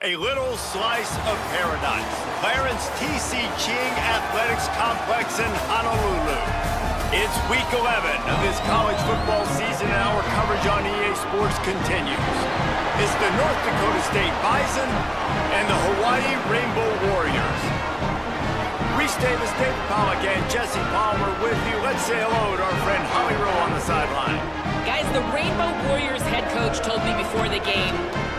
A little slice of paradise. Clarence T.C. Ching Athletics Complex in Honolulu. It's week 11 of this college football season, and our coverage on EA Sports continues. It's the North Dakota State Bison and the Hawaii Rainbow Warriors. Reese Davis, David Pollack, and Jesse Palmer with you. Let's say hello to our friend Holly Rowe on the sideline. Guys, the Rainbow Warriors head coach told me before the game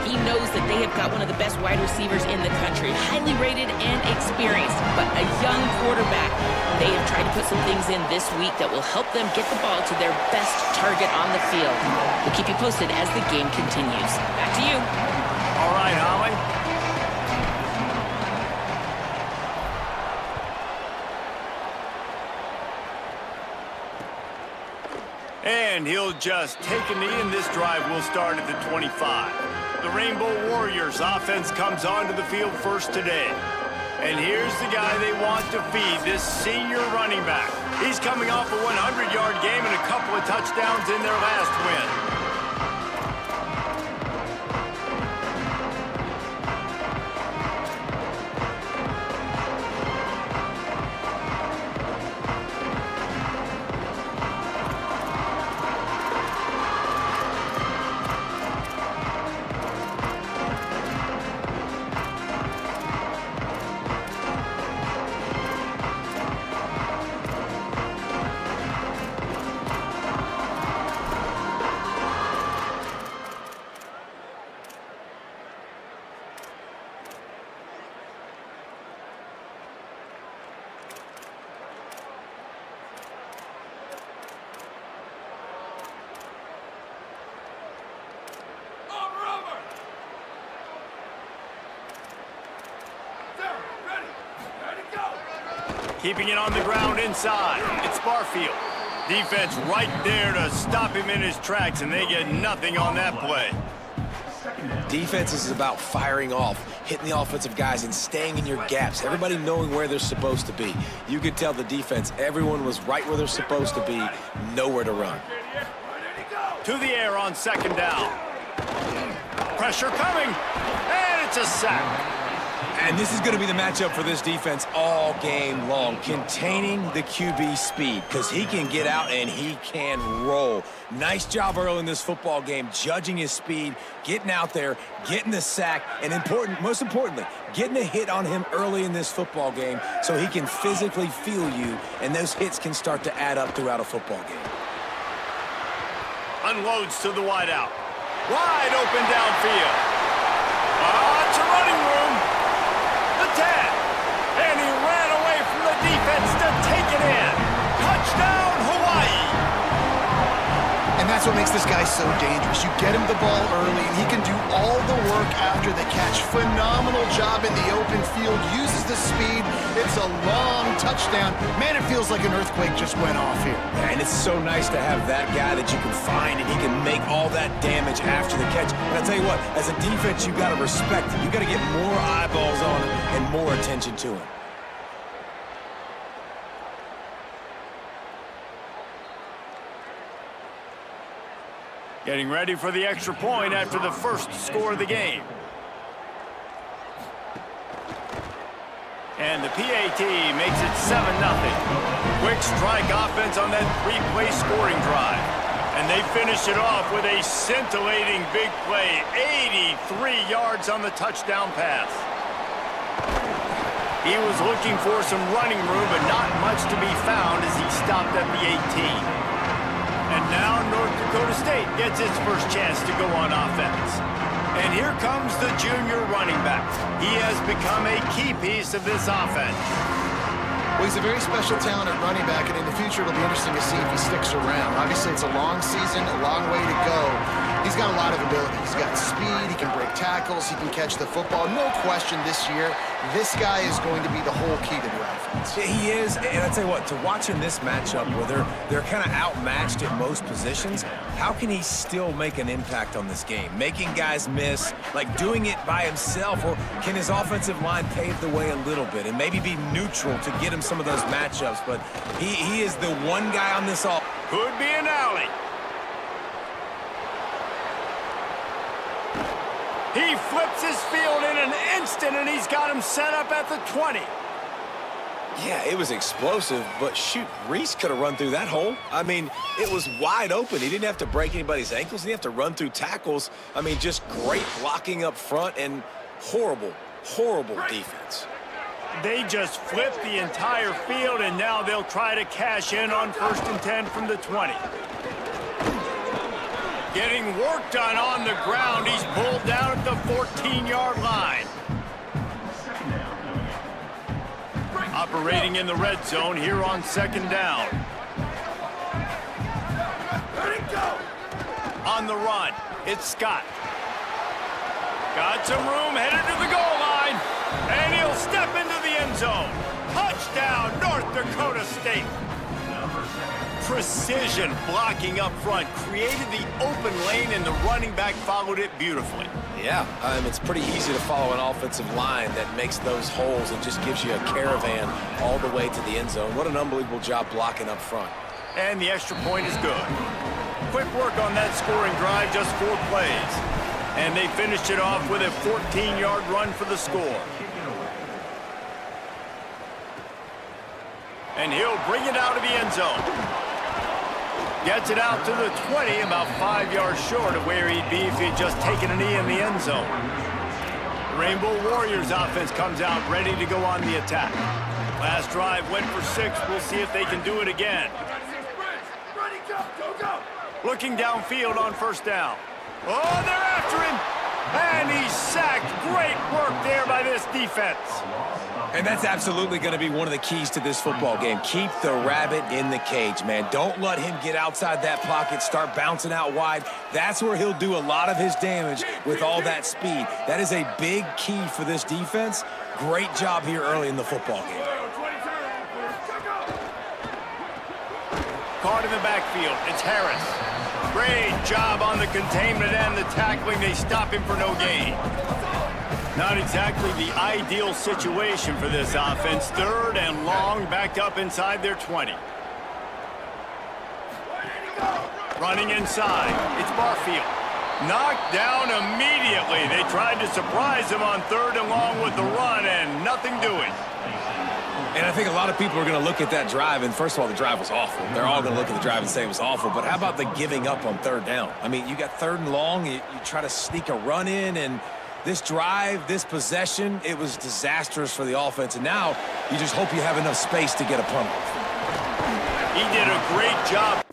he knows that they have got one of the best wide receivers in the country, highly rated and experienced, but a young quarterback. They have tried to put some things in this week that will help them get the ball to their best target on the field. We'll keep you posted as the game continues. Back to you. All right, Holly. And he'll just take a knee, and this drive will start at the 25. The Rainbow Warriors offense comes onto the field first today. And here's the guy they want to feed, this senior running back. He's coming off a 100-yard game and a couple of touchdowns in their last win. Keeping it on the ground inside. It's Barfield. Defense right there to stop him in his tracks, and they get nothing on that play. Defense is about firing off, hitting the offensive guys, and staying in your gaps. Everybody knowing where they're supposed to be. You could tell the defense, everyone was right where they're supposed to be, nowhere to run. To the air on second down. Pressure coming, and it's a sack. And this is going to be the matchup for this defense all game long, containing the QB speed, because he can get out and he can roll. Nice job early in this football game, judging his speed, getting out there, getting the sack, and most importantly, getting a hit on him early in this football game so he can physically feel you, and those hits can start to add up throughout a football game. Unloads to the wideout. Wide open downfield. It's a running room. The 10, and he ran away from the defense to take it in. Touchdown, Hawaii. And that's what makes this guy so dangerous. You get him the ball early, and he can do all the work after the catch. Phenomenal job in the open field, uses the speed. It's a long touchdown. Man, it feels like an earthquake just went off here. And it's so nice to have that guy that you can find, and he can make all that damage after the catch. But I'll tell you what, as a defense, you got to respect him. You got to get more eyeballs on him and more attention to him. Getting ready for the extra point after the first score of the game. And the PAT makes it 7-0. Quick strike offense on that three-play scoring drive. And they finish it off with a scintillating big play. 83 yards on the touchdown pass. He was looking for some running room, but not much to be found as he stopped at the 18. And now North Dakota State gets its first chance to go on offense. And here comes the junior running back. He has become a key piece of this offense. Well, he's a very special talent at running back, and in the future it'll be interesting to see if he sticks around. Obviously, it's a long season, a long way to go. He's got a lot of ability. He's got speed, he can break tackles, he can catch the football. No question this year, this guy is going to be the whole key to the offense. He is, and I'll tell you what, to watch in this matchup where they're kind of outmatched at most positions, how can he still make an impact on this game? Making guys miss, like doing it by himself, or can his offensive line pave the way a little bit and maybe be neutral to get him some of those matchups? But he is the one guy on this all. Could be an alley. He flips his field in an instant, and he's got him set up at the 20. Yeah, it was explosive, but shoot, Reese could have run through that hole. I mean, it was wide open. He didn't have to break anybody's ankles. He didn't have to run through tackles. I mean, just great blocking up front and horrible, horrible defense. They just flipped the entire field, and now they'll try to cash in on 1st and 10 from the 20. Getting work done on the ground. He's pulled down at the 14-yard line. Operating in the red zone here on 2nd down. Let it go. On the run, it's Scott. Got some room, headed to the goal line, and he'll step into the end zone. Touchdown, North Dakota State. Precision blocking up front created the open lane, and the running back followed it beautifully. Yeah, it's pretty easy to follow an offensive line that makes those holes and just gives you a caravan all the way to the end zone. What an unbelievable job blocking up front. And the extra point is good. Quick work on that scoring drive, just 4 plays. And they finished it off with a 14-yard run for the score. And he'll bring it out of the end zone. Gets it out to the 20, about 5 yards short of where he'd be if he'd just taken a knee in the end zone. Rainbow Warriors offense comes out ready to go on the attack. Last drive went for 6. We'll see if they can do it again. Looking downfield on 1st down. Oh, they're after him. And he's sacked. Great work there by this defense. And that's absolutely going to be one of the keys to this football game. Keep the rabbit in the cage, man. Don't let him get outside that pocket, start bouncing out wide. That's where he'll do a lot of his damage with all that speed. That is a big key for this defense. Great job here early in the football game. Caught in the backfield. It's Harris. Great job on the containment and the tackling. They stop him for no gain. Not exactly the ideal situation for this offense. 3rd and long, backed up inside their 20. Running inside, it's Barfield. Knocked down immediately. They tried to surprise him on 3rd and long with the run, and nothing doing. And I think a lot of people are going to look at that drive, and first of all, the drive was awful. They're all going to look at the drive and say it was awful, but how about the giving up on 3rd down? I mean, you got 3rd and long, you try to sneak a run in, and this drive, this possession, it was disastrous for the offense, and now you just hope you have enough space to get a punt off. He did a great job.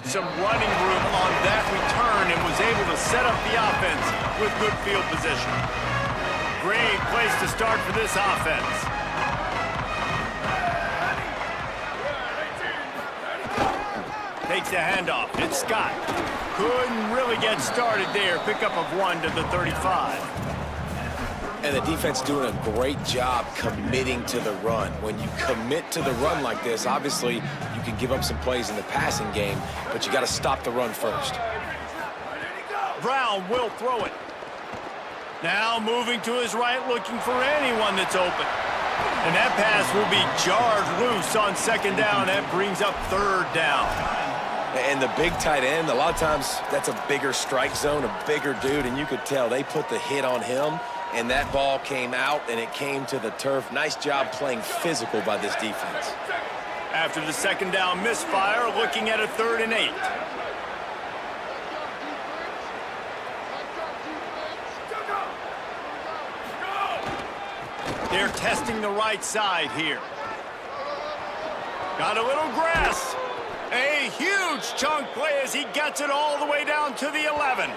Some running room on that return and was able to set up the offense with good field position. Great place to start for this offense. Takes the handoff. It's Scott. Couldn't really get started there. Pickup of 1 to the 35. And the defense doing a great job committing to the run. When you commit to the run like this, obviously you can give up some plays in the passing game, but you got to stop the run first. Brown will throw it. Now moving to his right, looking for anyone that's open. And that pass will be jarred loose on 2nd down. That brings up 3rd down. And the big tight end, a lot of times that's a bigger strike zone, a bigger dude, and you could tell they put the hit on him, and that ball came out, and it came to the turf. Nice job playing physical by this defense. After the 2nd down misfire, looking at a 3rd and 8. They're testing the right side here. Got a little grass. A huge chunk play as he gets it all the way down to the 11.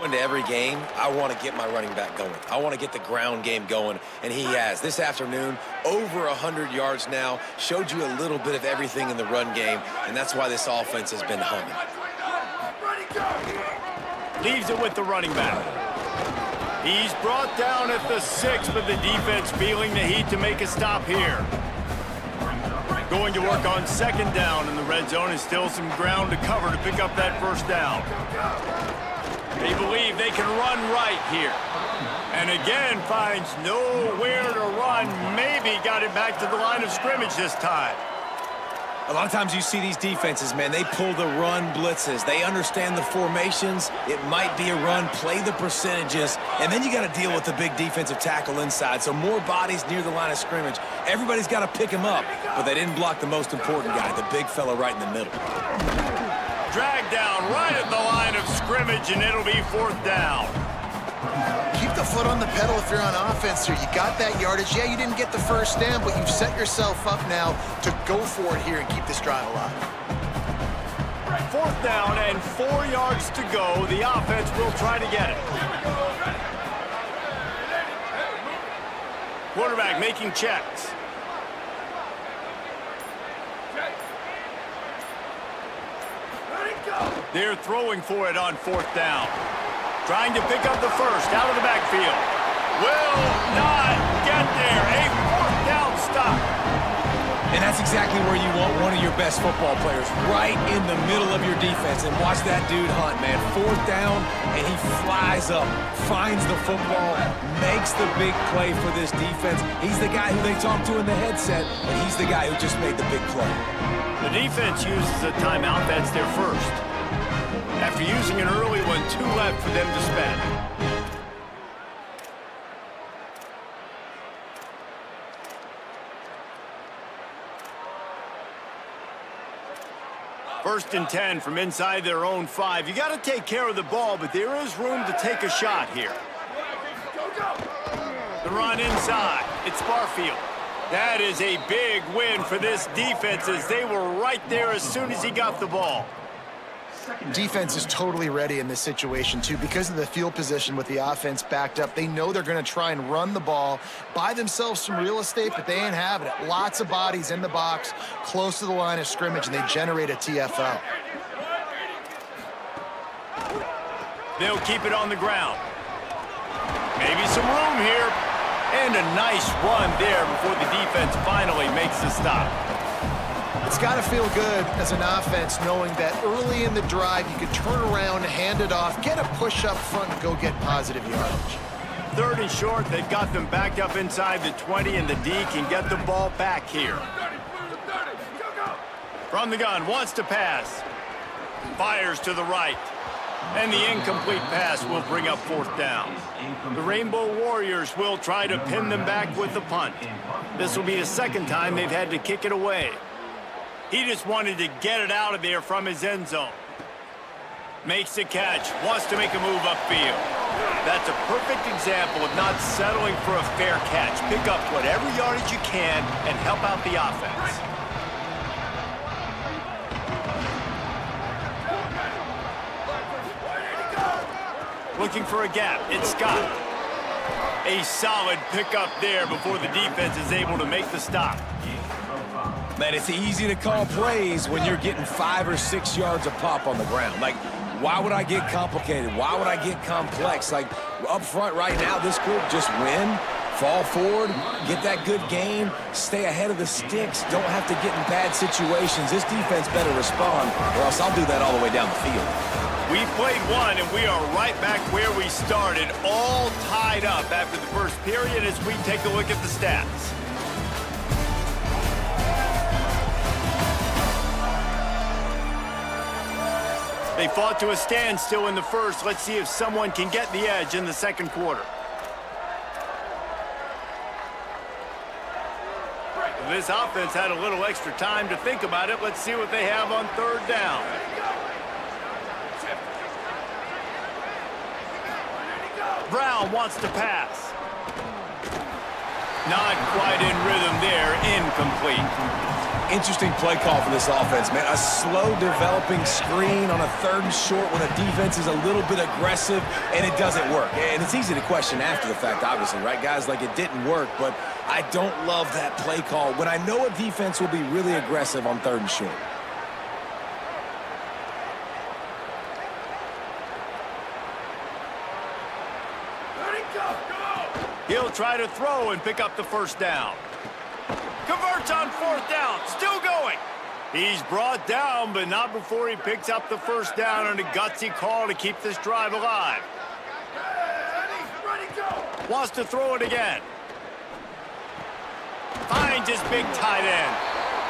Into every game, I want to get my running back going. I want to get the ground game going, and he has. This afternoon, over 100 yards now, showed you a little bit of everything in the run game, and that's why this offense has been humming. Leaves it with the running back. He's brought down at the 6, but the defense feeling the heat to make a stop here. Going to work on second down in the red zone, and still some ground to cover to pick up that first down. They believe they can run right here. And again, finds nowhere to run. Maybe got it back to the line of scrimmage this time. A lot of times you see these defenses, man, they pull the run blitzes. They understand the formations. It might be a run, play the percentages, and then you got to deal with the big defensive tackle inside. So more bodies near the line of scrimmage. Everybody's got to pick him up, but they didn't block the most important guy, the big fella right in the middle. Dragged down right at the line of scrimmage, and it'll be fourth down. Keep the foot on the pedal if you're on offense here. You got that yardage. Yeah, you didn't get the first down, but you've set yourself up now to go for it here and keep this drive alive. Fourth down and 4 yards to go. The offense will try to get it. Quarterback making checks. They're throwing for it on fourth down. Trying to pick up the first out of the backfield. Will not get there. A fourth down stop. And that's exactly where you want one of your best football players, right in the middle of your defense. And watch that dude hunt, man. Fourth down, and he flies up, finds the football, makes the big play for this defense. He's the guy who they talk to in the headset, and he's the guy who just made the big play. The defense uses a timeout. That's their first. After using an early one, 2 left for them to spend. First and 10 from inside their own 5. You got to take care of the ball, but there is room to take a shot here. The run inside. It's Barfield. That is a big win for this defense, as they were right there as soon as he got the ball. Defense is totally ready in this situation, too. Because of the field position with the offense backed up, they know they're going to try and run the ball, buy themselves some real estate, but they ain't having it. Lots of bodies in the box, close to the line of scrimmage, and they generate a TFL. They'll keep it on the ground. Maybe some room here. And a nice run there before the defense finally makes the stop. It's got to feel good as an offense knowing that early in the drive you can turn around, hand it off, get a push up front, and go get positive yardage. Third and short, they've got them backed up inside the 20, and the D can get the ball back here. From the gun, wants to pass. Fires to the right. And the incomplete pass will bring up fourth down. The Rainbow Warriors will try to pin them back with the punt. This will be the second time they've had to kick it away. He just wanted to get it out of there from his end zone. Makes the catch, wants to make a move upfield. That's a perfect example of not settling for a fair catch. Pick up whatever yardage you can and help out the offense. Looking for a gap, it's Scott. A solid pickup there before the defense is able to make the stop. Man, it's easy to call plays when you're getting 5 or 6 yards a pop on the ground. Like, why would I get complicated? Why would I get complex? Like, up front right now, this group just win, fall forward, get that good gain, stay ahead of the sticks, don't have to get in bad situations. This defense better respond, or else I'll do that all the way down the field. We played one, and we are right back where we started, all tied up after the first period as we take a look at the stats. They fought to a standstill in the first. Let's see if someone can get the edge in the second quarter. This offense had a little extra time to think about it. Let's see what they have on third down. Brown wants to pass. Not quite in rhythm there. Incomplete. Interesting play call for this offense, man. A slow developing screen on a third and short when a defense is a little bit aggressive and it doesn't work. And it's easy to question after the fact, obviously, right, guys? Like, it didn't work, but I don't love that play call when I know a defense will be really aggressive on third and short. He'll try to throw and pick up the first down. Converts Converts on 4th down. Still going. He's brought down, but not before he picks up the 1st down on a gutsy call to keep this drive alive. Wants to throw it again. Finds his big tight end.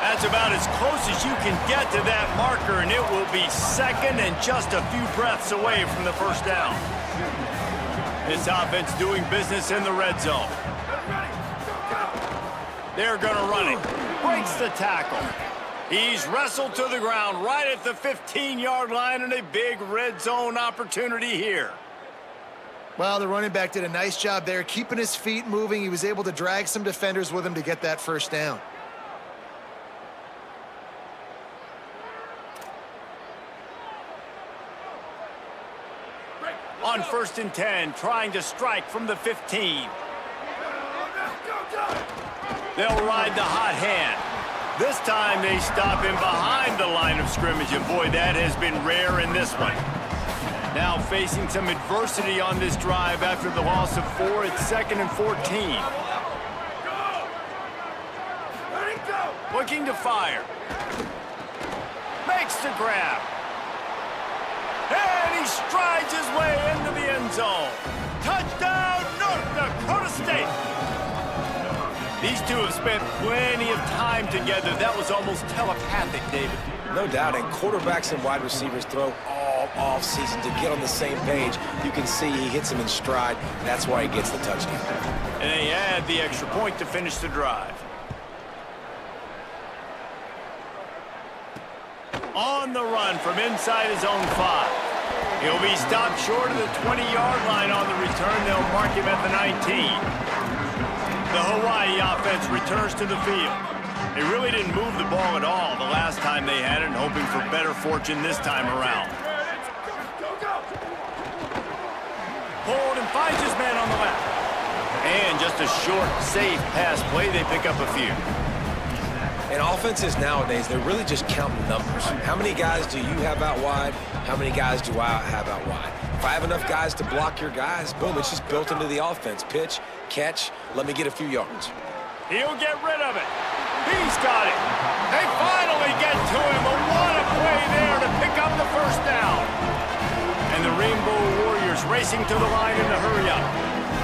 That's about as close as you can get to that marker, and it will be 2nd and just a few breaths away from the 1st down. This offense doing business in the red zone. They're going to run it. Breaks the tackle. He's wrestled to the ground right at the 15-yard line, and a big red zone opportunity here. Well, the running back did a nice job there, keeping his feet moving. He was able to drag some defenders with him to get that 1st down. On 1st and 10, trying to strike from the 15. They'll ride the hot hand. This time they stop him behind the line of scrimmage, and boy, that has been rare in this one. Now facing some adversity on this drive after the loss of 4. It's 2nd and 14. Looking to fire. Makes the grab. And he strides his way into the end zone. Touchdown, North Dakota State. These two have spent plenty of time together. That was almost telepathic, David. No doubt, and quarterbacks and wide receivers throw all off-season to get on the same page. You can see he hits him in stride. That's why he gets the touchdown. And they add the extra point to finish the drive. On the run from inside his own 5. He'll be stopped short of the 20-yard line on the return. They'll mark him at the 19. The Hawaii offense returns to the field. They really didn't move the ball at all the last time they had it, hoping for better fortune this time around. Hold and finds his man on the left. And just a short, safe pass play. They pick up a few. And offenses nowadays, they're really just counting numbers. How many guys do you have out wide? How many guys do I have out wide? If I have enough guys to block your guys, boom, it's just built into the offense. Pitch, catch, let me get a few yards. He'll get rid of it. He's got it. They finally get to him. A what a play there to pick up the 1st down. And the Rainbow Warriors racing to the line in the hurry-up.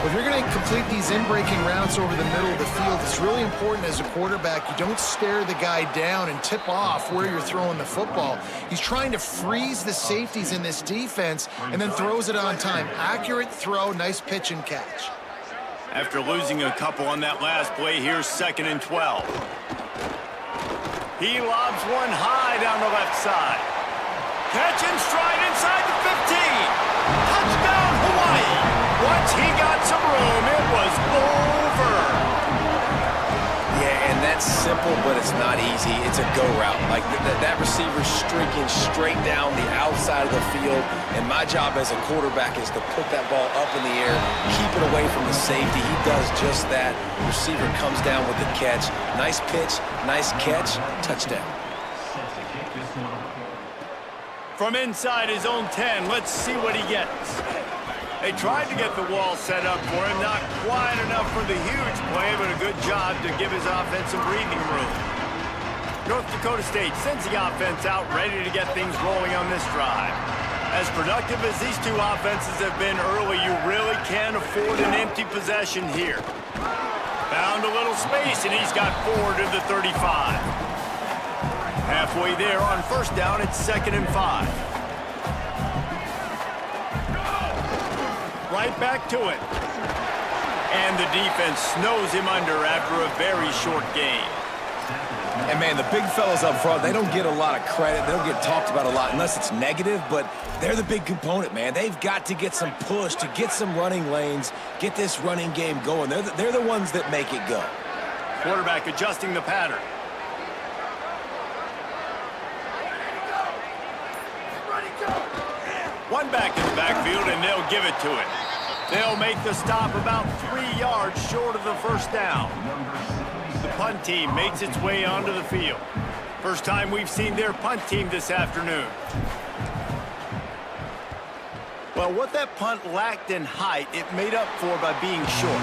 If you're going to complete these in-breaking routes over the middle of the field, it's really important as a quarterback you don't stare the guy down and tip off where you're throwing the football. He's trying to freeze the safeties in this defense and then throws it on time. Accurate throw, nice pitch and catch. After losing a couple on that last play, here's 2nd and 12. He lobs one high down the left side. Catch and stride inside the 15. Touchdown, Hawaii. Once he got some room, it was over. Yeah, and that's simple, but it's not easy. It's a go route. Like that receiver's streaking straight down the outside of the field, and my job as a quarterback is to put that ball up in the air, keep it away from the safety. He does just that. Receiver comes down with the catch. Nice pitch, nice catch, touchdown. From inside his own 10, let's see what he gets. They tried to get the wall set up for him, not quite enough for the huge play, but a good job to give his offense some breathing room. North Dakota State sends the offense out, ready to get things rolling on this drive. As productive as these two offenses have been early, you really can't afford an empty possession here. Found a little space, and he's got 4 to the 35. Halfway there on 1st down, it's 2nd and 5. Right back to it. And the defense snows him under after a very short game. And, man, the big fellas up front, they don't get a lot of credit. They don't get talked about a lot unless it's negative, but they're the big component, man. They've got to get some push, to get some running lanes, get this running game going. They're the ones that make it go. Quarterback adjusting the pattern. One back in the backfield, and they'll give it to him. They'll make the stop about 3 yards short of the 1st down. The punt team makes its way onto the field. First time we've seen their punt team this afternoon. Well, what that punt lacked in height, it made up for by being short.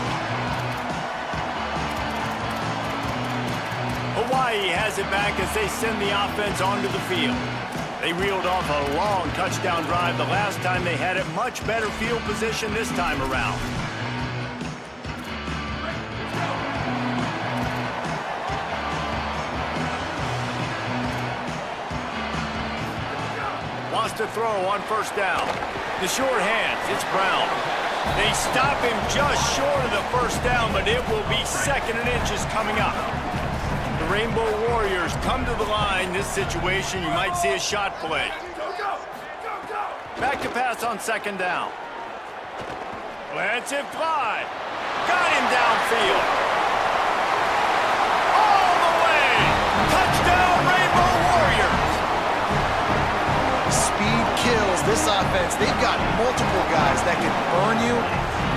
Hawaii has it back as they send the offense onto the field. They reeled off a long touchdown drive the last time they had it. Much better field position this time around. Wants to throw on first down. The short hands, it's Brown. They stop him just short of the first down, but it will be 2nd and inches coming up. The Rainbow Warriors come to the line. This situation, you might see a shot play. Back to pass on 2nd down. Lets it fly. Got him downfield. All the way. Touchdown, Rainbow Warriors. Speed kills this offense. They've got multiple guys that can burn you.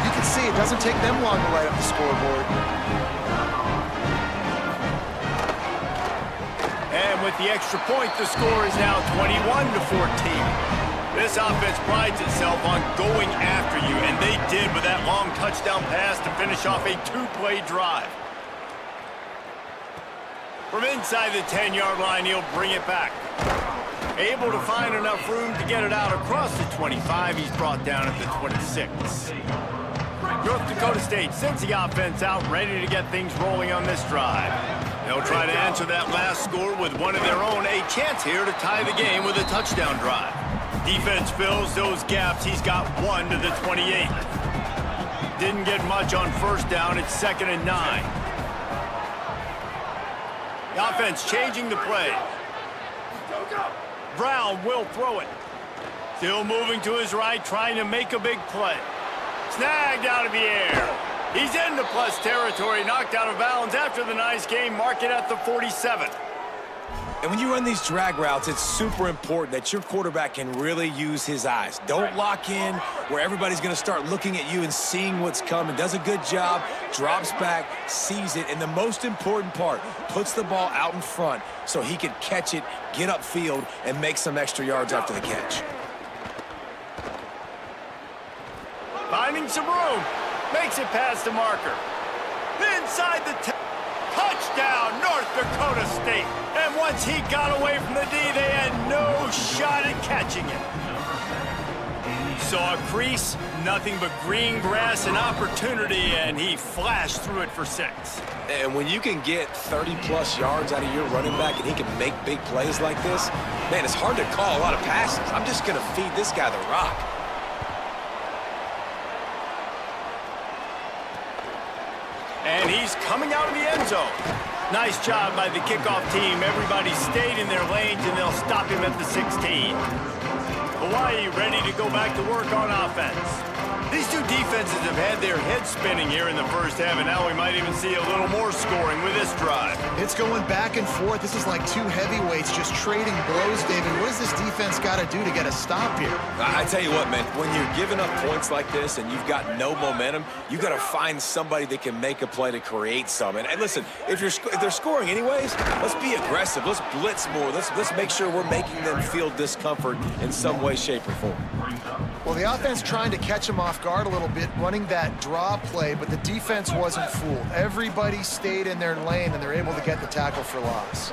You can see it doesn't take them long to light up the scoreboard. And with the extra point, the score is now 21-14. This offense prides itself on going after you, and they did with that long touchdown pass to finish off a 2-play drive. From inside the 10-yard line, he'll bring it back. Able to find enough room to get it out across the 25. He's brought down at the 26. North Dakota State sends the offense out, ready to get things rolling on this drive. They'll try to answer that last score with one of their own. A chance here to tie the game with a touchdown drive. Defense fills those gaps. He's got one to the 28. Didn't get much on first down. It's 2nd and 9. The offense changing the play. Brown will throw it. Still moving to his right, trying to make a big play. Snagged out of the air. He's into plus territory, knocked out of bounds after the nice game. Mark it at the 47. And when you run these drag routes, it's super important that your quarterback can really use his eyes. Don't lock in where everybody's going to start looking at you and seeing what's coming. Does a good job, drops back, sees it, and the most important part, puts the ball out in front so he can catch it, get upfield, and make some extra yards after the catch. Finding some room. Makes it past the marker. Inside the touchdown, North Dakota State. And once he got away from the D, they had no shot at catching it. Saw a crease, nothing but green grass and opportunity, and he flashed through it for 6. And when you can get 30-plus yards out of your running back and he can make big plays like this, man, it's hard to call a lot of passes. I'm just going to feed this guy the rock. And he's coming out of the end zone. Nice job by the kickoff team. Everybody stayed in their lanes, and they'll stop him at the 16. Hawaii ready to go back to work on offense. These two defenses have had their heads spinning here in the first half, and now we might even see a little more scoring with this drive. It's going back and forth. This is like two heavyweights just trading blows, David. What does this defense got to do to get a stop here? I tell you what, man, when you're giving up points like this and you've got no momentum, you got to find somebody that can make a play to create some. And listen, if they're scoring anyways, let's be aggressive. Let's blitz more. Let's make sure we're making them feel discomfort in some way, shape, or form. Well, the offense trying to catch him off guard a little bit, running that draw play, but the defense wasn't fooled. Everybody stayed in their lane, and they're able to get the tackle for loss.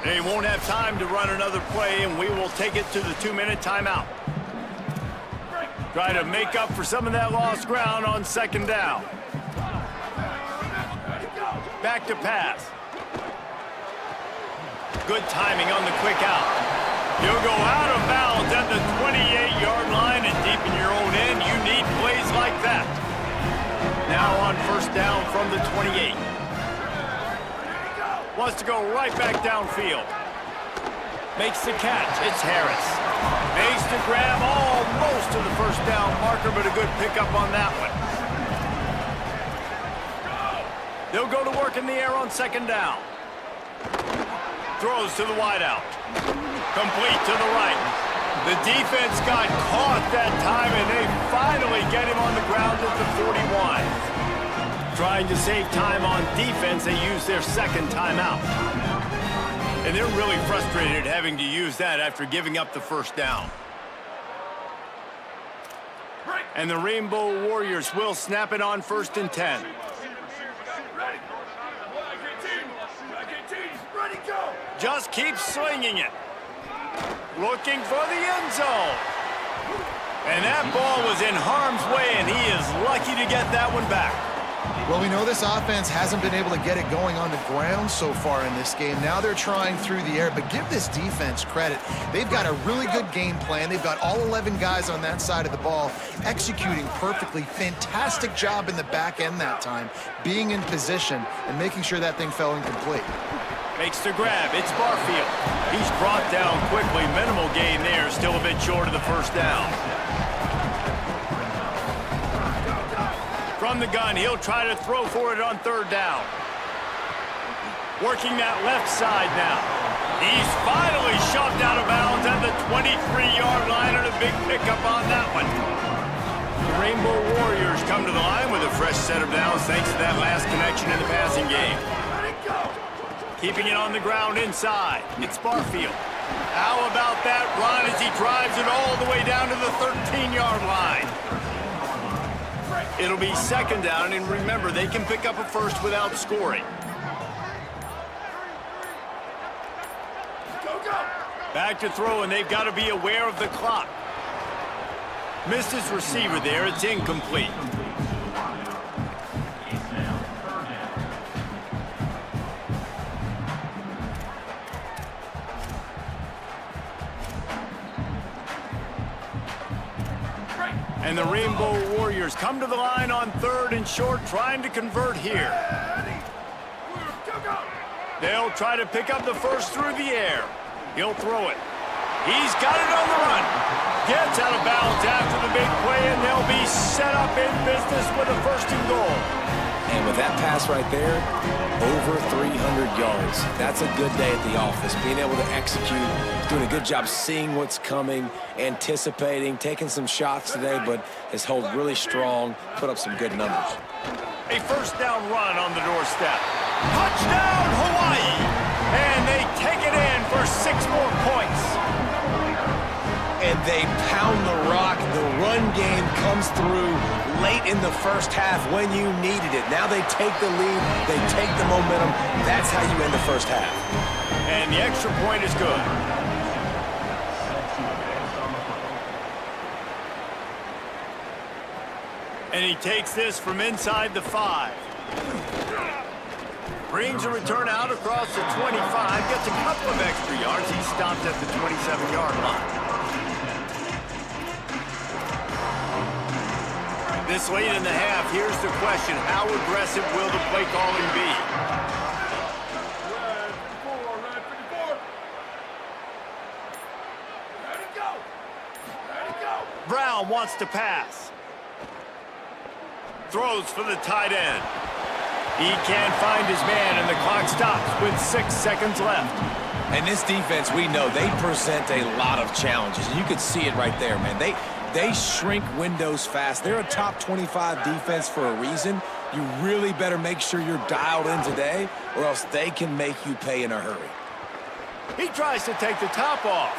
They won't have time to run another play, and we will take it to the 2-minute timeout. Try to make up for some of that lost ground on 2nd down. Back to pass. Good timing on the quick out. You'll go out of bounds at the 28-yard line, and deep in your own end, you need plays like that. Now on first down from the 28. Wants to go right back downfield. Makes the catch. It's Harris. Makes the grab almost to the first down marker, but a good pickup on that one. They'll go to work in the air on 2nd down. Throws to the wideout. Complete to the right. The defense got caught that time, and they finally get him on the ground at the 41. Trying to save time on defense, they use their 2nd timeout. And they're really frustrated having to use that after giving up the first down. And the Rainbow Warriors will snap it on 1st and 10. Just keeps swinging it. Looking for the end zone. And that ball was in harm's way, and he is lucky to get that one back. Well, we know this offense hasn't been able to get it going on the ground so far in this game. Now they're trying through the air, but give this defense credit. They've got a really good game plan. They've got all 11 guys on that side of the ball executing perfectly. Fantastic job in the back end that time, being in position and making sure that thing fell incomplete. Makes the grab. It's Barfield. He's brought down quickly. Minimal gain there. Still a bit short of the first down. From the gun, he'll try to throw for it on third down. Working that left side now. He's finally shoved out of bounds at the 23-yard line, and a big pickup on that one. The Rainbow Warriors come to the line with a fresh set of downs thanks to that last connection in the passing game. Keeping it on the ground inside. It's Barfield. How about that run as he drives it all the way down to the 13-yard line? It'll be second down, and remember, they can pick up a first without scoring. Back to throw, and they've got to be aware of the clock. Missed his receiver there. It's incomplete. And the Rainbow Warriors come to the line on third and short, trying to convert here. They'll try to pick up the first through the air. He'll throw it. He's got it on the run. Gets out of bounds after the big play, and they'll be set up in business with a first and goal. And with that pass right there, over 300 yards. That's a good day at the office. Being able to execute, doing a good job seeing what's coming, anticipating, taking some shots today, but has held really strong, put up some good numbers. A first down run on the doorstep. Touchdown, Hawaii! And they take it in for 6 more points. And they pound the rock. The run game comes through late in the first half when you needed it. Now they take the lead. They take the momentum. That's how you end the first half. And the extra point is good. And he takes this from inside the 5. Brings a return out across the 25. Gets a couple of extra yards. He stopped at the 27-yard line. This late in the half, here's the question. How aggressive will the play calling be? Brown wants to pass. Throws for the tight end. He can't find his man, and the clock stops with 6 seconds left. And this defense, we know, they present a lot of challenges. You can see it right there, man. They shrink windows fast. They're a top 25 defense for a reason. You really better make sure you're dialed in today, or else they can make you pay in a hurry. He tries to take the top off.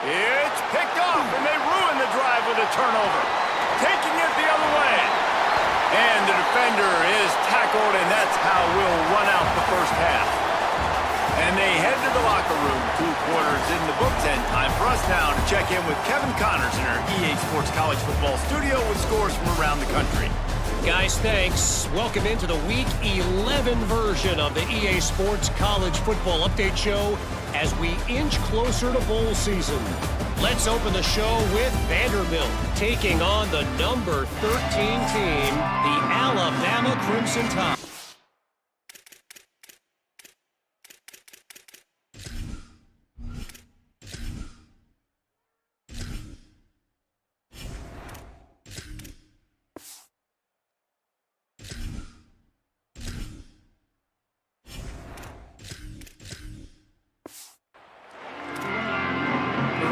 It's picked off, and they ruin the drive with a turnover. Taking it the other way. And the defender is tackled, and that's how we'll run out the first half. And they head to the locker room. 2 quarters in the books, and time for us now to check in with Kevin Connors in our EA Sports College Football studio with scores from around the country. Guys, thanks. Welcome into the Week 11 version of the EA Sports College Football Update Show as we inch closer to bowl season. Let's open the show with Vanderbilt taking on the number 13 team, the Alabama Crimson Tide.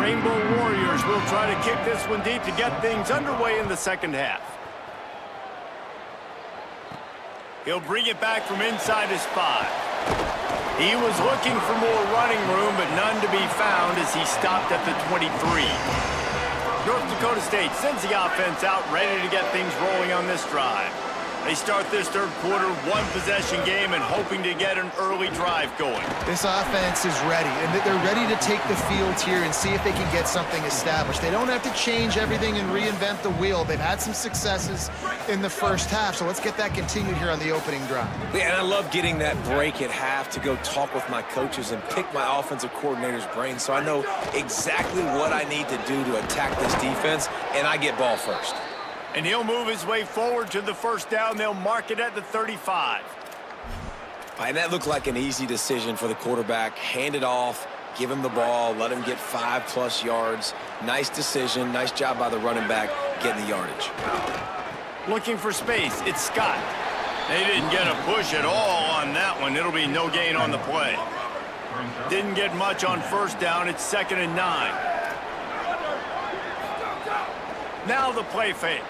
Rainbow Warriors will try to kick this one deep to get things underway in the second half. He'll bring it back from inside his 5. He was looking for more running room, but none to be found as he stopped at the 23. North Dakota State sends the offense out, ready to get things rolling on this drive. They start this third quarter, one-possession game and hoping to get an early drive going. This offense is ready, and they're ready to take the field here and see if they can get something established. They don't have to change everything and reinvent the wheel. They've had some successes in the first half, so let's get that continued here on the opening drive. Yeah, and I love getting that break at half to go talk with my coaches and pick my offensive coordinator's brain so I know exactly what I need to do to attack this defense, and I get ball first. And he'll move his way forward to the first down. They'll mark it at the 35. And that looked like an easy decision for the quarterback. Hand it off, give him the ball, let him get 5+ yards. Nice decision. Nice job by the running back getting the yardage. Looking for space. It's Scott. They didn't get a push at all on that one. It'll be no gain on the play. Didn't get much on first down. It's 2nd and 9. Now the play fake.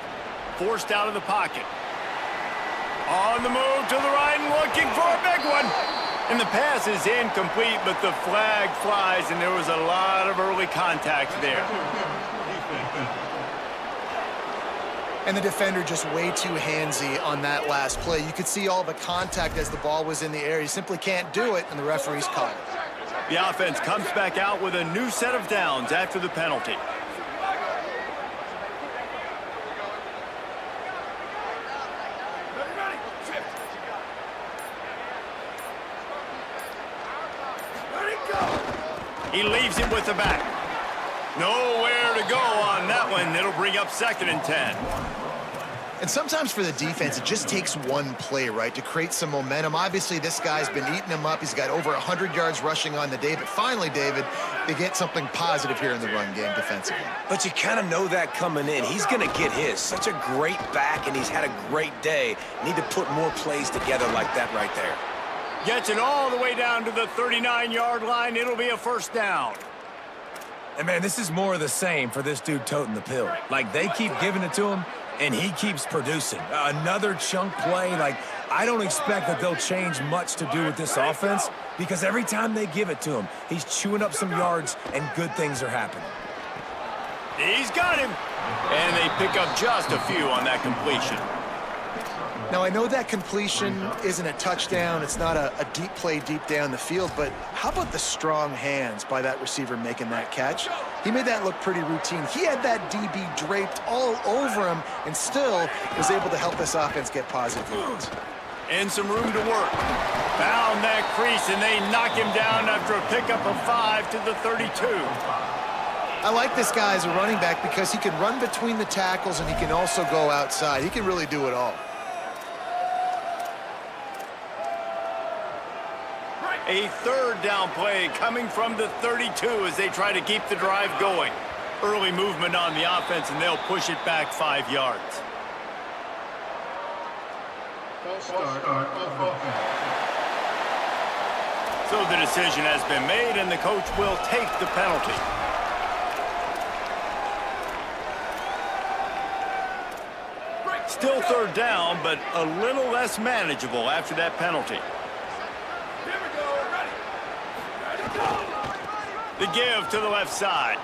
Forced out of the pocket. On the move to the right and looking for a big one. And the pass is incomplete, but the flag flies, and there was a lot of early contact there. And the defender just way too handsy on that last play. You could see all the contact as the ball was in the air. You simply can't do it, and the referee's caught it. The offense comes back out with a new set of downs after the penalty. He leaves it with the back. Nowhere to go on that one. It'll bring up 2nd and 10. And sometimes for the defense, it just takes one play, right, to create some momentum. Obviously, this guy's been eating him up. He's got over 100 yards rushing on the day. But finally, David, they get something positive here in the run game defensively. But you kind of know that coming in. He's going to get his. Such a great back, and he's had a great day. Need to put more plays together like that right there. Gets it all the way down to the 39-yard line. It'll be a first down. And, man, this is more of the same for this dude toting the pill. Like, they keep giving it to him, and he keeps producing. Another chunk play. Like, I don't expect that they'll change much to do with this offense because every time they give it to him, he's chewing up some yards, and good things are happening. He's got him. And they pick up just a few on that completion. Now, I know that completion isn't a touchdown. It's not a deep play deep down the field, but how about the strong hands by that receiver making that catch? He made that look pretty routine. He had that DB draped all over him and still was able to help this offense get positive yards. And some room to work. Found that crease, and they knock him down after a pickup of 5 to the 32. I like this guy as a running back because he can run between the tackles and he can also go outside. He can really do it all. A third down play coming from the 32 as they try to keep the drive going. Early movement on the offense, and they'll push it back 5 yards. So the decision has been made, and the coach will take the penalty. Still third down, but a little less manageable after that penalty. The give to the left side.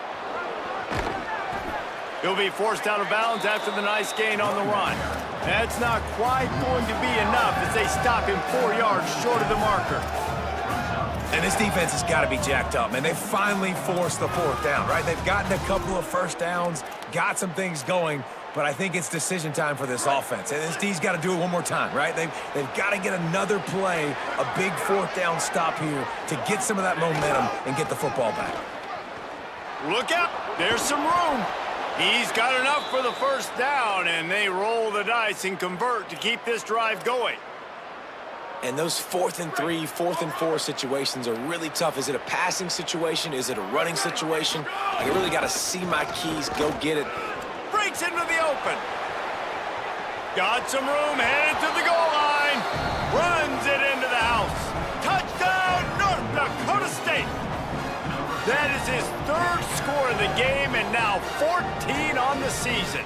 He'll be forced out of bounds after the nice gain on the run. That's not quite going to be enough as they stop him 4 yards short of the marker. And this defense has got to be jacked up, man. They finally forced the 4th down, right? They've gotten a couple of first downs, got some things going, but I think it's decision time for this offense. And this D's got to do it one more time, right? They've got to get another play, a big 4th down stop here to get some of that momentum and get the football back. Look out. There's some room. He's got enough for the first down, and they roll the dice and convert to keep this drive going. And those 4th and 3, 4th and 4 situations are really tough. Is it a passing situation? Is it a running situation? I really got to see my keys, go get it. Breaks into the open. Got some room, headed to the goal line. Runs it into the house. Touchdown, North Dakota State. That is his 3rd score of the game, and now 14 on the season.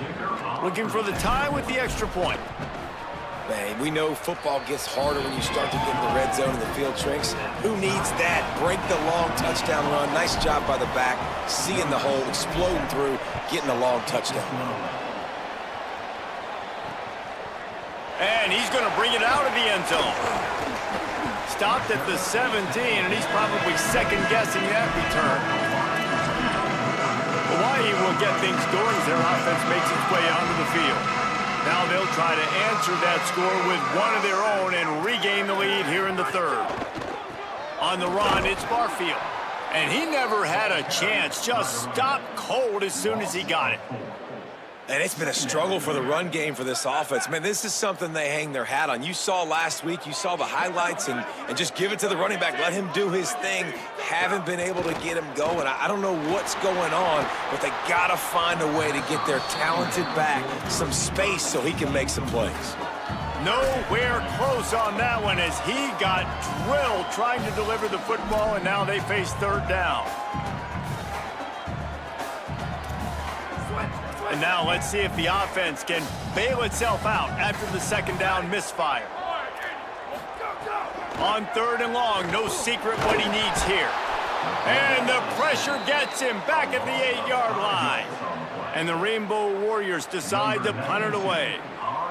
Looking for the tie with the extra point. Man, we know football gets harder when you start to get in the red zone and the field shrinks. Who needs that? Break the long touchdown run. Nice job by the back. Seeing the hole, exploding through, getting a long touchdown. And he's going to bring it out of the end zone. Stopped at the 17, and he's probably second-guessing that return. Hawaii will get things going as their offense makes its way onto the field. Now they'll try to answer that score with one of their own and regain the lead here in the third. On the run, it's Barfield. And he never had a chance, just stopped cold as soon as he got it. And it's been a struggle for the run game for this offense. Man, this is something they hang their hat on. You saw last week, you saw the highlights, and just give it to the running back. Let him do his thing. Haven't been able to get him going. I don't know what's going on, but they got to find a way to get their talented back some space so he can make some plays. Nowhere close on that one as he got drilled trying to deliver the football, and now they face third down. And now let's see if the offense can bail itself out after the second down misfire. On third and long, no secret what he needs here. And the pressure gets him back at the 8-yard line. And the Rainbow Warriors decide to punt it away.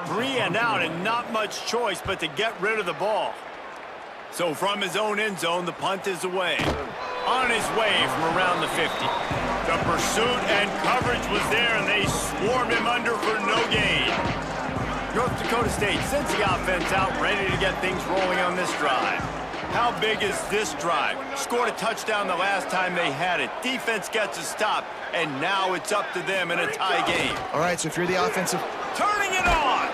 3 and out and not much choice but to get rid of the ball. So from his own end zone, the punt is away. On his way from around the 50. The pursuit and coverage was there, and they swarmed him under for no gain. North Dakota State sends the offense out, ready to get things rolling on this drive. How big is this drive? Scored a touchdown the last time they had it. Defense gets a stop, and now it's up to them in a tie game. All right, so if you're the offensive... Turning it on!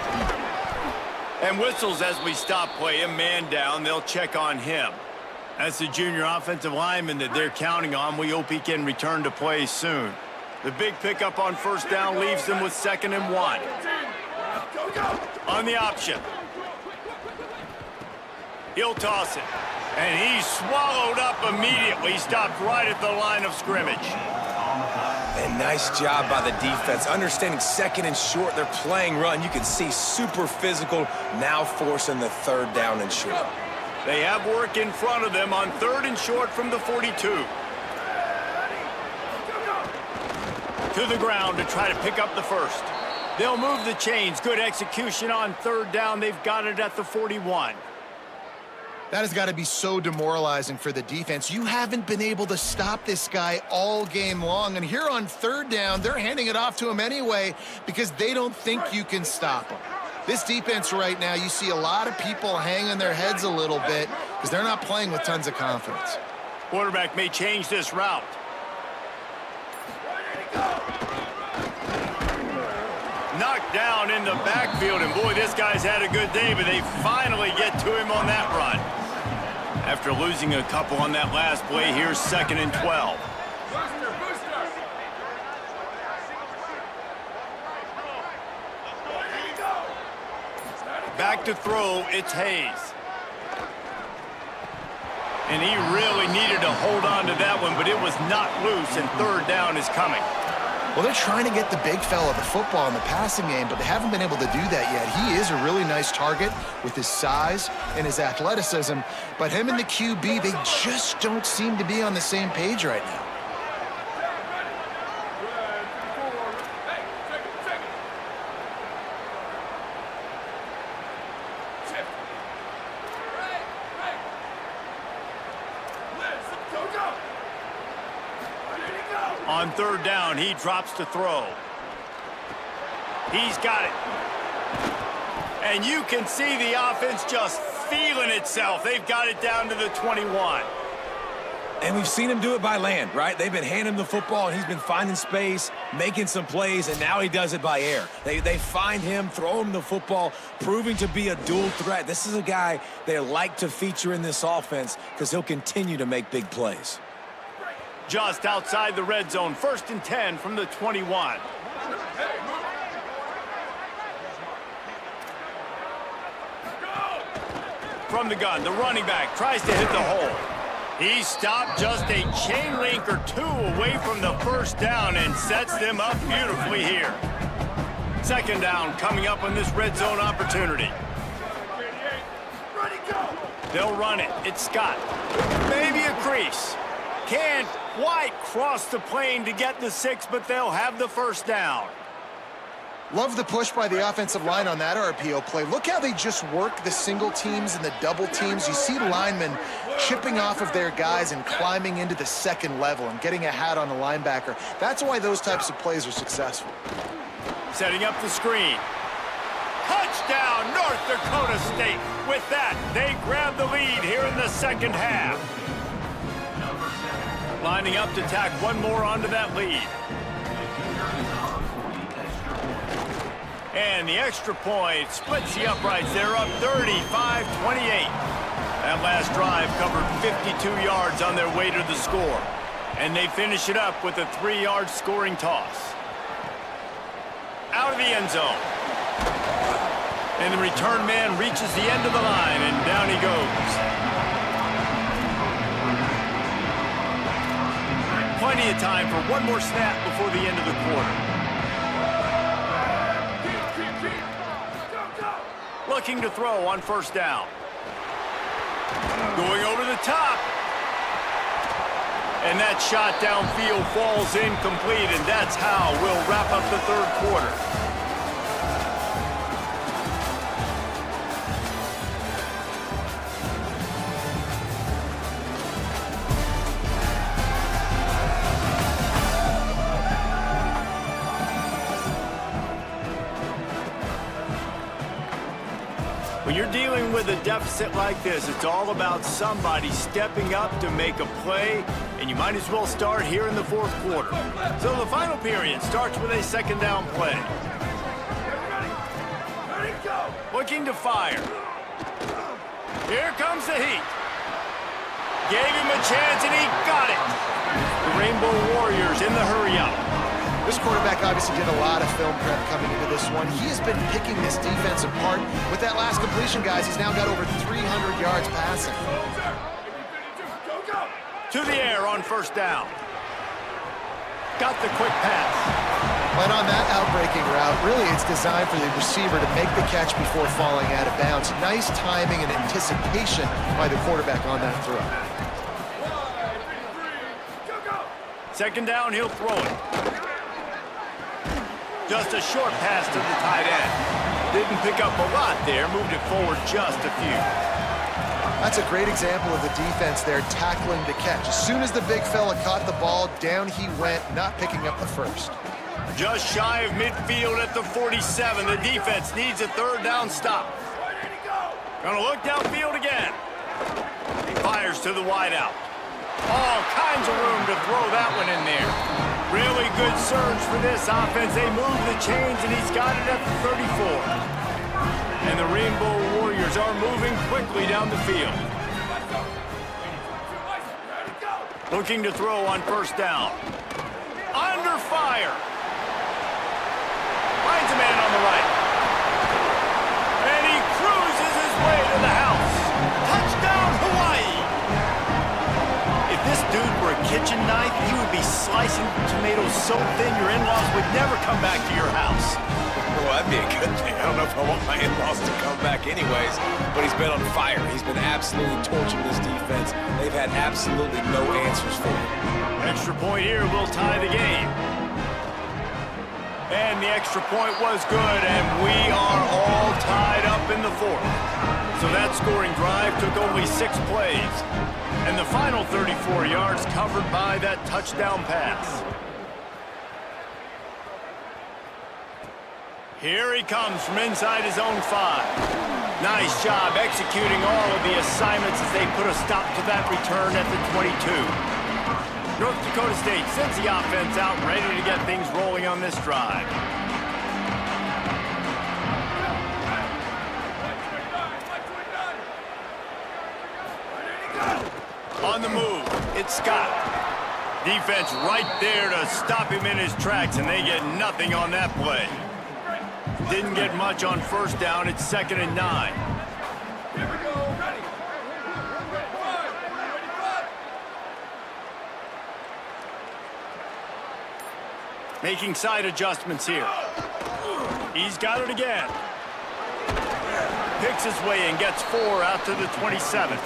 And whistles as we stop play. A man down, they'll check on him. That's the junior offensive lineman that they're counting on. We hope he can return to play soon. The big pickup on first down leaves them with 2nd and 1. On the option. He'll toss it. And he's swallowed up immediately. Stopped right at the line of scrimmage. And nice job by the defense. Understanding 2nd and short, they're playing run. You can see super physical, now forcing the 3rd down and short. They have work in front of them on 3rd and short from the 42. To the ground to try to pick up the first. They'll move the chains. Good execution on 3rd down. They've got it at the 41. That has got to be so demoralizing for the defense. You haven't been able to stop this guy all game long. And here on 3rd down, they're handing it off to him anyway because they don't think you can stop him. This defense right now, you see a lot of people hanging their heads a little bit because they're not playing with tons of confidence. Quarterback may change this route. Knocked down in the backfield, and boy, this guy's had a good day, but they finally get to him on that run. After losing a couple on that last play, here's 2nd and 12. Back to throw, it's Hayes. And he really needed to hold on to that one, but it was not loose, and 3rd down is coming. Well, they're trying to get the big fella the football in the passing game, but they haven't been able to do that yet. He is a really nice target with his size and his athleticism, but him and the QB, they just don't seem to be on the same page right now. On 3rd down, he drops to throw. He's got it. And you can see the offense just feeling itself. They've got it down to the 21. And we've seen him do it by land, right? They've been handing him the football, and he's been finding space, making some plays, and now he does it by air. They find him, throw him the football, proving to be a dual threat. This is a guy they like to feature in this offense because he'll continue to make big plays. Just outside the red zone, 1st and 10 from the 21. From the gun, the running back tries to hit the hole. He stopped just a chain link or 2 away from the 1st down and sets them up beautifully here. 2nd down coming up on this red zone opportunity. They'll run it. It's Scott. Maybe a crease. Can't quite cross the plane to get the 6, but they'll have the 1st down. Love the push by the offensive line on that RPO play. Look how they just work the single teams and the double teams. You see linemen chipping off of their guys and climbing into the second level and getting a hat on the linebacker. That's why those types of plays are successful. Setting up the screen. Touchdown, North Dakota State. With that, they grab the lead here in the second half. Lining up to tack one more onto that lead. And the extra point splits the uprights. They're up 35-28. That last drive covered 52 yards on their way to the score. And they finish it up with a 3-yard scoring toss. Out of the end zone. And the return man reaches the end of the line, and down he goes. Plenty of time for one more snap before the end of the quarter. Looking to throw on first down. Going over the top. And that shot downfield falls incomplete, and that's how we'll wrap up the third quarter. When you're dealing with a deficit like this, it's all about somebody stepping up to make a play, and you might as well start here in the fourth quarter. So the final period starts with a second down play. Looking to fire. Here comes the heat. Gave him a chance, and he got it. The Rainbow Warriors in the hurry-up. This quarterback obviously did a lot of film prep coming into this one. He has been picking this defense apart. With that last completion, guys, he's now got over 300 yards passing. To the air on first down. Got the quick pass. But on that outbreaking route, really it's designed for the receiver to make the catch before falling out of bounds. Nice timing and anticipation by the quarterback on that throw. Second down, he'll throw it. Just a short pass to the tight end. Didn't pick up a lot there, moved it forward just a few. That's a great example of the defense there tackling the catch. As soon as the big fella caught the ball, down he went, not picking up the first. Just shy of midfield at the 47. The defense needs a third down stop. Gonna look downfield again. He fires to the wideout. All kinds of room to throw that one in there. Really good surge for this offense. They move the chains, and he's got it at the 34. And the Rainbow Warriors are moving quickly down the field. Looking to throw on first down. Under fire. Finds a man on the right. And he cruises his way to the house. Touchdown, Hawaii. If this dude were a kitchen knife, he would be slicing tomatoes so thin your in-laws would never come back to your house. Well, that'd be a good thing. I don't know if I want my in-laws to come back anyways, but he's been on fire. He's been absolutely torching this defense. They've had absolutely no answers for him. Extra point here will tie the game. And the extra point was good, and we are all tied up in the fourth. So that scoring drive took only 6 plays. And the final 34 yards covered by that touchdown pass. Here he comes from inside his own 5. Nice job executing all of the assignments as they put a stop to that return at the 22. North Dakota State sends the offense out, ready to get things rolling on this drive. On the move, it's Scott. Defense right there to stop him in his tracks, and they get nothing on that play. Didn't get much on first down. It's 2nd and 9. Here we go. Ready. Making side adjustments here. He's got it again. Picks his way and gets 4 out to the 27.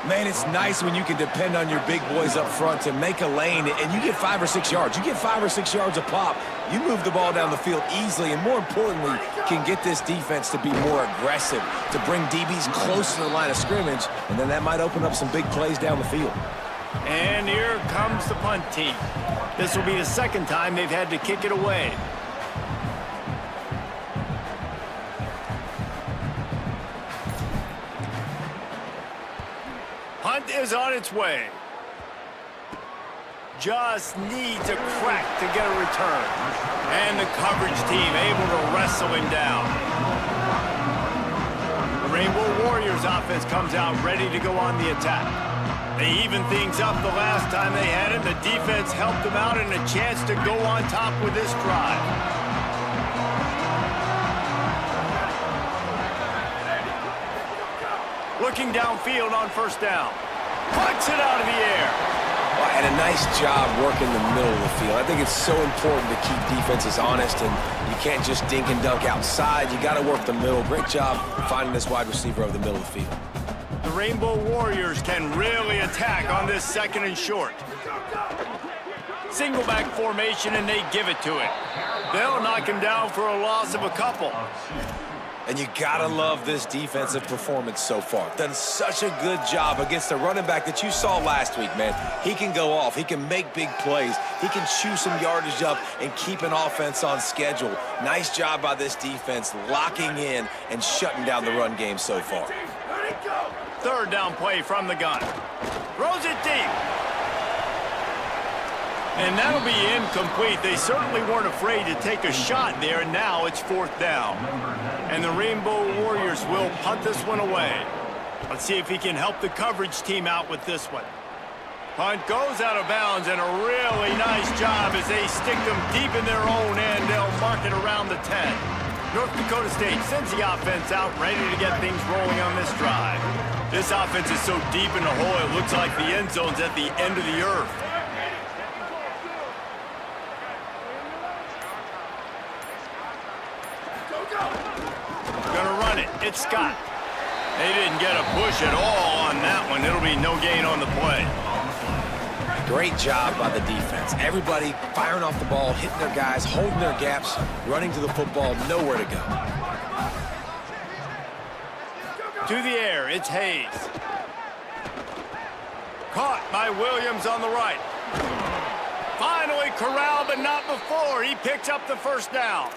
Man, it's nice when you can depend on your big boys up front to make a lane, and you get 5 or 6 yards. You get 5 or 6 yards a pop. You move the ball down the field easily, and more importantly, can get this defense to be more aggressive, to bring DBs close to the line of scrimmage, and then that might open up some big plays down the field. And here comes the punt team. This will be the second time they've had to kick it away. Punt is on its way. Just needs a crack to get a return. And the coverage team able to wrestle him down. The Rainbow Warriors offense comes out ready to go on the attack. They evened things up the last time they had it. The defense helped them out and a chance to go on top with this drive. Looking downfield on first down. Punts it out of the air. Well, and a nice job working the middle of the field. I think it's so important to keep defenses honest, and you can't just dink and dunk outside. You got to work the middle. Great job finding this wide receiver over the middle of the field. The Rainbow Warriors can really attack on this second and short. Single back formation, and they give it to it. They'll knock him down for a loss of a couple. And you gotta love this defensive performance so far. Done such a good job against the running back that you saw last week, man. He can go off. He can make big plays. He can chew some yardage up and keep an offense on schedule. Nice job by this defense locking in and shutting down the run game so far. Third down play from the gun. Throws it deep. And that'll be incomplete. They certainly weren't afraid to take a shot there, and now it's fourth down. And the Rainbow Warriors will punt this one away. Let's see if he can help the coverage team out with this one. Punt goes out of bounds, and a really nice job as they stick them deep in their own end. They'll mark it around the 10. North Dakota State sends the offense out, ready to get things rolling on this drive. This offense is so deep in the hole, it looks like the end zone's at the end of the earth. Gonna run it. It's Scott. They didn't get a push at all on that one. It'll be no gain on the play. Great job by the defense. Everybody firing off the ball, hitting their guys, holding their gaps, running to the football, nowhere to go. To the air, it's Hayes. Caught by Williams on the right. Finally corralled, but not before. He picks up the first down.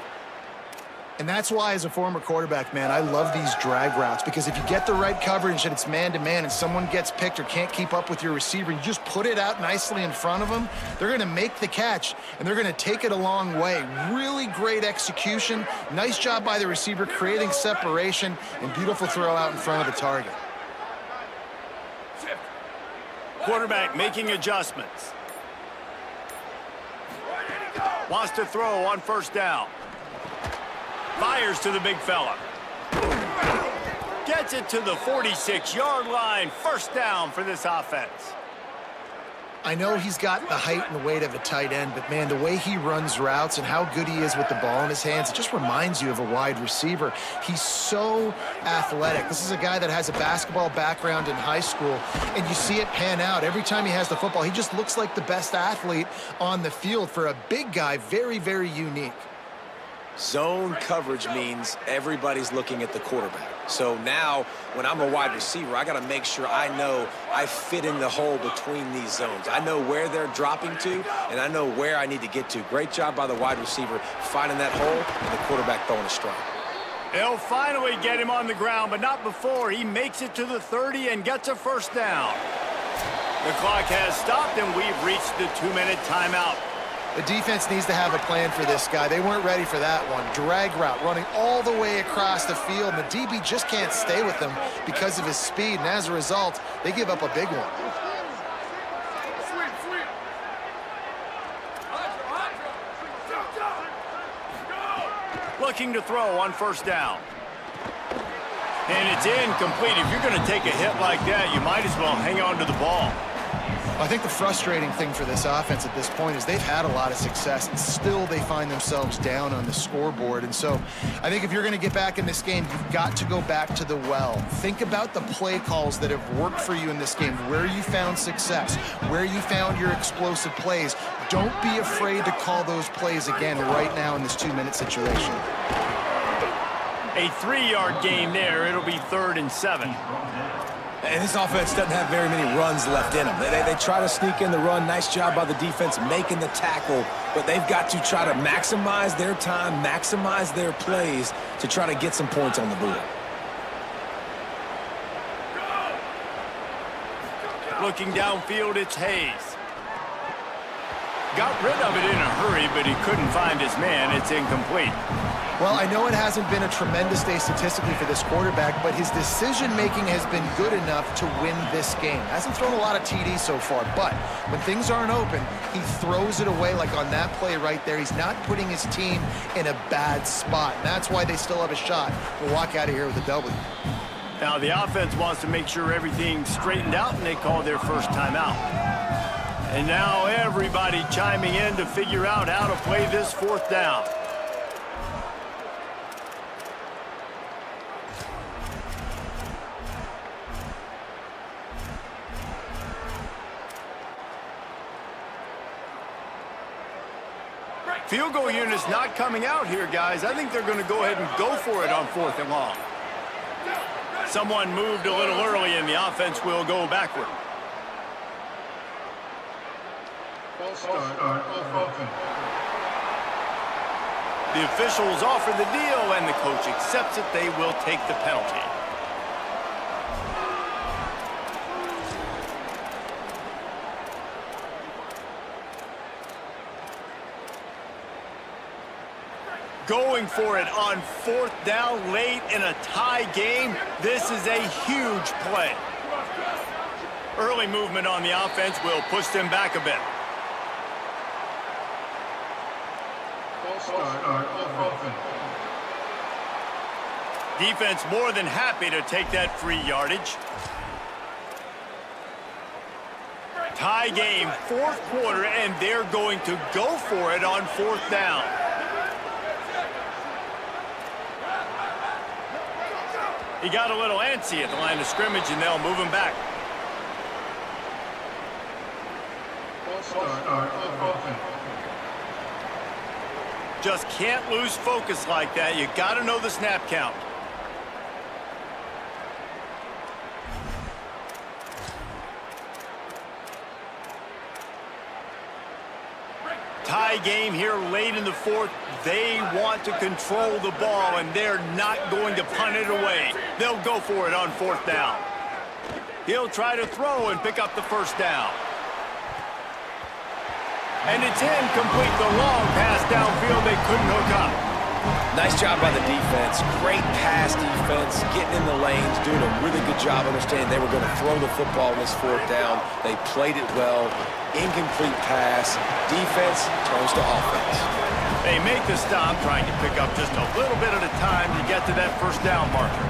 And that's why, as a former quarterback, man, I love these drag routes, because if you get the right coverage and it's man-to-man and someone gets picked or can't keep up with your receiver, you just put it out nicely in front of them, they're going to make the catch, and they're going to take it a long way. Really great execution. Nice job by the receiver creating separation, and beautiful throw out in front of the target. Quarterback making adjustments. Wants to throw on first down. Fires to the big fella. Gets it to the 46-yard line. First down for this offense. I know he's got the height and the weight of a tight end, but, man, the way he runs routes and how good he is with the ball in his hands, it just reminds you of a wide receiver. He's so athletic. This is a guy that has a basketball background in high school, and you see it pan out. Every time he has the football, he just looks like the best athlete on the field. For a big guy, very, very unique. Zone coverage means everybody's looking at the quarterback. So now, when I'm a wide receiver, I got to make sure I know I fit in the hole between these zones. I know where they're dropping to, and I know where I need to get to. Great job by the wide receiver finding that hole, and the quarterback throwing a strike. They'll finally get him on the ground, but not before. He makes it to the 30 and gets a first down. The clock has stopped, and we've reached the 2-minute timeout. The defense needs to have a plan for this guy. They weren't ready for that one. Drag route, running all the way across the field. And the DB just can't stay with them because of his speed. And as a result, they give up a big one. Looking to throw on first down. And it's incomplete. If you're going to take a hit like that, you might as well hang on to the ball. I think the frustrating thing for this offense at this point is they've had a lot of success, and still they find themselves down on the scoreboard. And so I think if you're going to get back in this game, you've got to go back to the well. Think about the play calls that have worked for you in this game, where you found success, where you found your explosive plays. Don't be afraid to call those plays again right now in this 2-minute situation. A 3-yard gain there. It'll be 3rd and 7. And this offense doesn't have very many runs left in them. They try to sneak in the run. Nice job by the defense making the tackle, but they've got to try to maximize their time, maximize their plays to try to get some points on the board. Looking downfield, it's Hayes. Got rid of it in a hurry, but he couldn't find his man. It's incomplete. Well, I know it hasn't been a tremendous day statistically for this quarterback, but his decision-making has been good enough to win this game. Hasn't thrown a lot of TDs so far, but when things aren't open, he throws it away like on that play right there. He's not putting his team in a bad spot. And that's why they still have a shot to walk out of here with a W. Now the offense wants to make sure everything's straightened out, and they call their first timeout. And now everybody chiming in to figure out how to play this 4th down. Field goal unit's not coming out here, guys. I think they're going to go ahead and go for it on 4th and long. Someone moved a little early, and the offense will go backward. The officials offer the deal, and the coach accepts it. They will take the penalty. Going for it on 4th down late in a tie game. This is a huge play. Early movement on the offense will push them back a bit. Defense more than happy to take that free yardage. Tie game, 4th quarter, and they're going to go for it on 4th down. He got a little antsy at the line of scrimmage, and they'll move him back. Just can't lose focus like that. You got to know the snap count. Tie game here late in the 4th. They want to control the ball, and they're not going to punt it away. They'll go for it on 4th down. He'll try to throw and pick up the 1st down. And it's incomplete. The long pass downfield, they couldn't hook up. Nice job by the defense. Great pass defense, getting in the lanes, doing a really good job understanding they were going to throw the football in this 4th down. They played it well. Incomplete pass. Defense turns to offense. They make the stop, trying to pick up just a little bit at a time to get to that 1st down marker.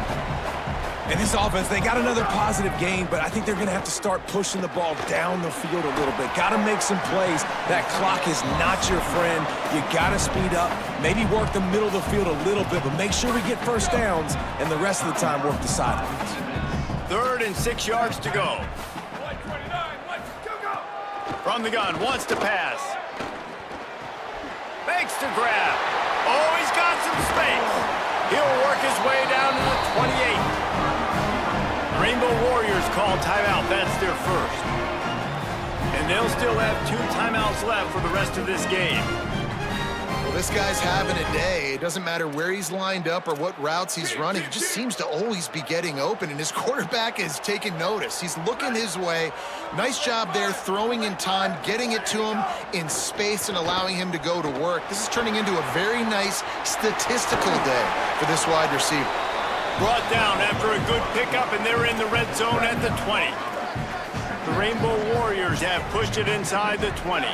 And this offense, they got another positive gain, but I think they're going to have to start pushing the ball down the field a little bit. Got to make some plays. That clock is not your friend. You got to speed up, maybe work the middle of the field a little bit, but make sure we get 1st downs, and the rest of the time work the sidelines. 3rd and 6 yards to go. From the gun, wants to pass. Fakes to grab. Oh, he's got some space. He'll work his way down to the 28. Rainbow Warriors call timeout. That's their 1st. And they'll still have 2 timeouts left for the rest of this game. Well, this guy's having a day. It doesn't matter where he's lined up or what routes he's running. He just seems to always be getting open, and his quarterback is taking notice. He's looking his way. Nice job there, throwing in time, getting it to him in space and allowing him to go to work. This is turning into a very nice statistical day for this wide receiver. Brought down after a good pickup, and they're in the red zone at the 20. The Rainbow Warriors have pushed it inside the 20.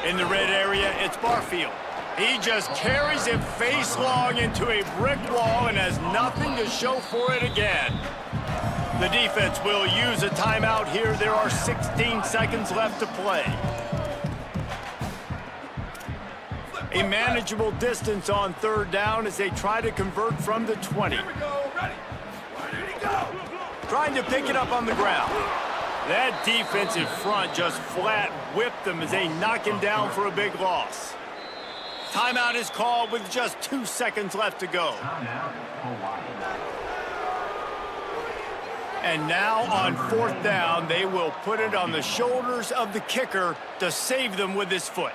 In the red area, it's Barfield. He just carries it face long into a brick wall and has nothing to show for it again. The defense will use a timeout here. There are 16 seconds left to play. A manageable distance on third down as they try to convert from the 20. Here we go. Ready. Ready to go. Trying to pick it up on the ground. That defensive front just flat whipped them as they knock him down for a big loss. Timeout is called with just 2 seconds left to go. And now on fourth down, they will put it on the shoulders of the kicker to save them with his foot.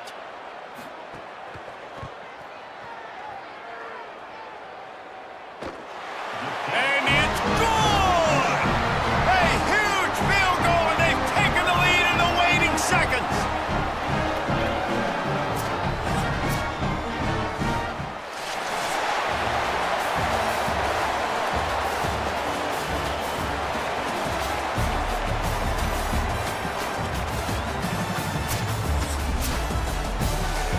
And it's good! A huge field goal, and they've taken the lead in the waning seconds.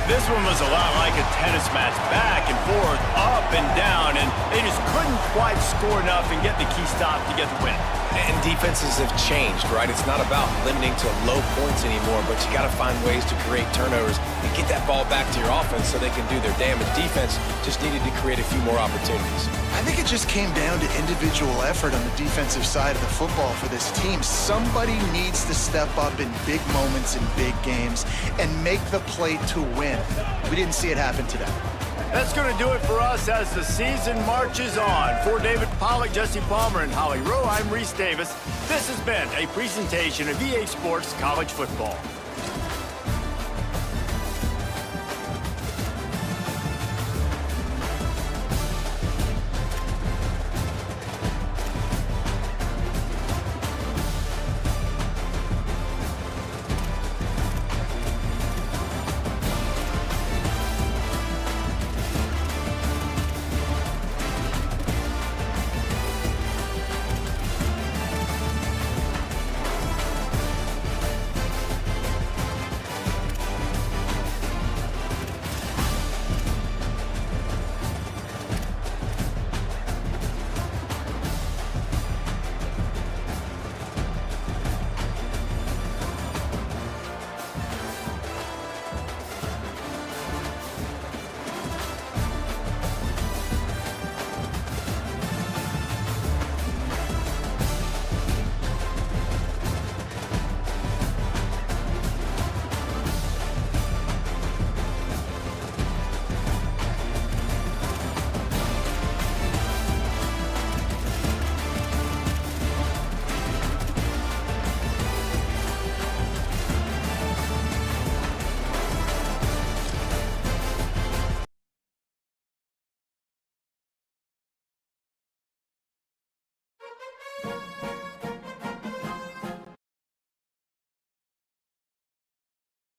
This one was a lot like a tennis match, back and forth, up and down, and they just couldn't quite score enough and get the key stop to get the win. And defenses have changed, right? It's not about limiting to low points anymore, but you got to find ways to create turnovers and get that ball back to your offense so they can do their damage. Defense just needed to create a few more opportunities. I think it just came down to individual effort on the defensive side of the football for this team. Somebody needs to step up in big moments in big games and make the play to win. We didn't see it happen today. That's going to do it for us as the season marches on. For David Pollack, Jesse Palmer, and Holly Rowe, I'm Reese Davis. This has been a presentation of EA Sports College Football.